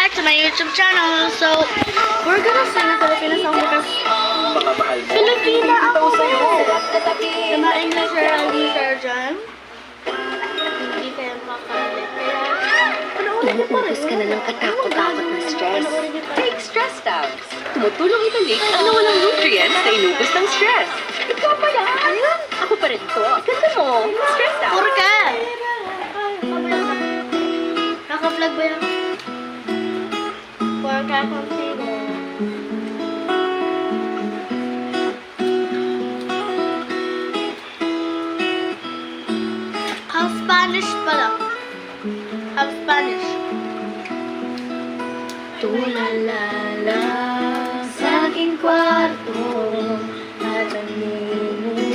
back to my YouTube channel. So, we're gonna sing a Filipino song because Baka mahal mo. Filipina ako. Sa'yo. Diba English or hindi kayo dyan? Hindi kayo makalit. Kaya, Umuubos ka na ng katakot-takot na stress. Take stress tabs. Tumutulong italik ang nawalang nutrients na inubos ng stress. Ikaw pa yan. Ako pa rin to. Ganda mo. Stress tabs. puro ka! Naka-vlog ba yan? Puro ka contigo. Half Spanish pala. Half Spanish. Tumalala sa aking kwarto at ang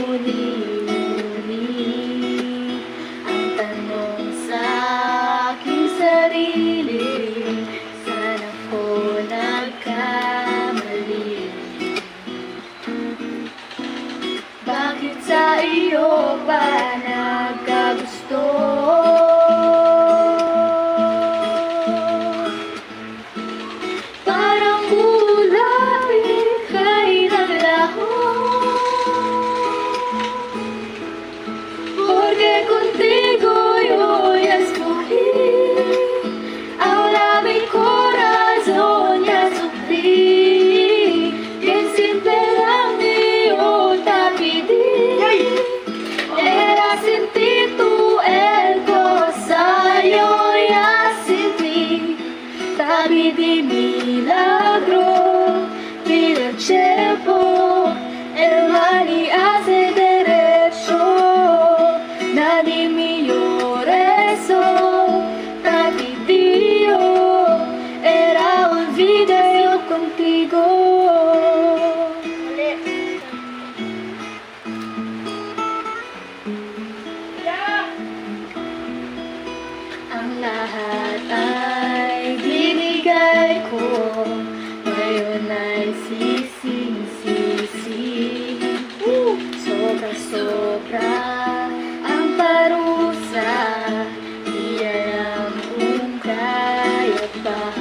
muli-muli ang tanong sa aking sarili, saan ako nagkamali? Bakit sa iyo ba nagkagusto? Parang ulapin kay naglaho, porque contigo yo ya escogí, ahora mi corazón ya sufrí, bien simple lang yo te pedí, era sin ti tú el cosa yo ya sentí, tabi di milagro, mira el tiempo, el mal y hace derecho, nadie me eso, tabi dio, era un video contigo. Mali. Ang lahat ay binigay ko, ngayon ay sising-sisi. Sobra-sobra ang parusa, di alam kung kaya ba.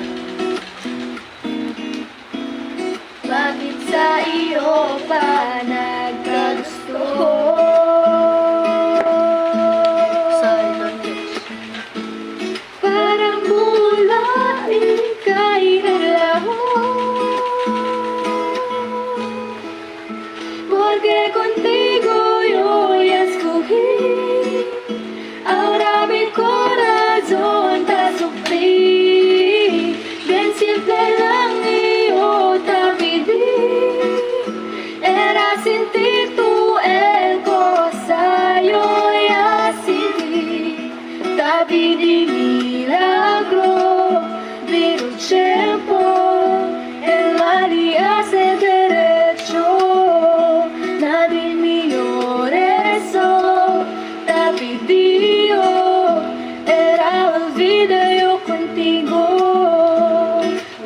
Bakit sa iyo pa nagkagusto? Parang bulain kay naglaho, porque contigo yo ya escogí, ahora mi corazón te sufrí, bien simple lang yo te pedí, era sin ti tú el cosa yo ya sentí, te pedí milagro, vino el tiempo, el mal y hace derecho, nadie me eso, te pidió, era el video contigo,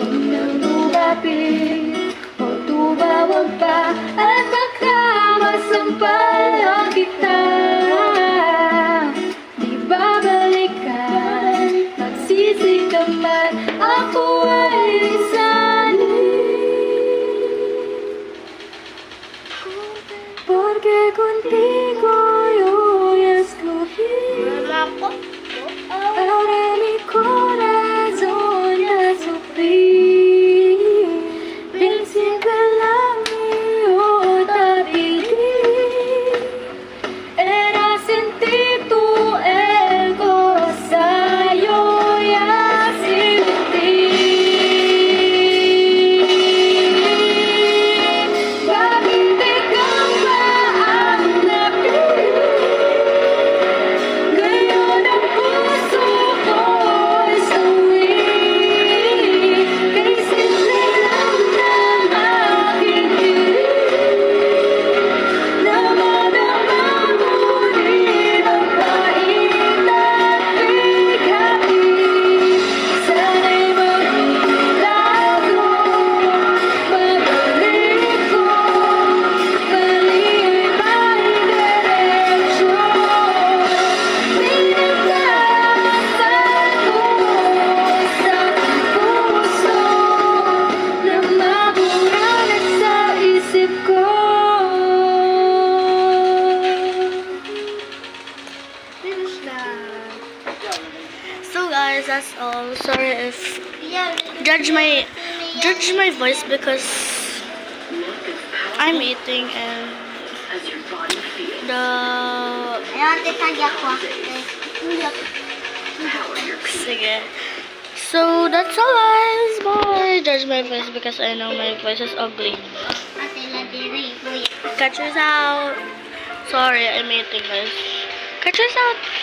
unang lumapit, o tumawag pa, at baka masampalan kita, di babalikan, magsisig ka man, ako ay sanay. Porque contigo yo escogí, Wala ko. ahora mi corazón ya sufrí, bien simple lang yo te pedí, era sin ti tú el cosa yo ya sentí. Bakit ikaw ba ang guys, that's all. Sorry if judge my voice because I'm eating and the sige. So that's all guys. Bye. Judge my voice because I know my voice is ugly. Catch us out. Sorry, I'm eating guys. Catch us out.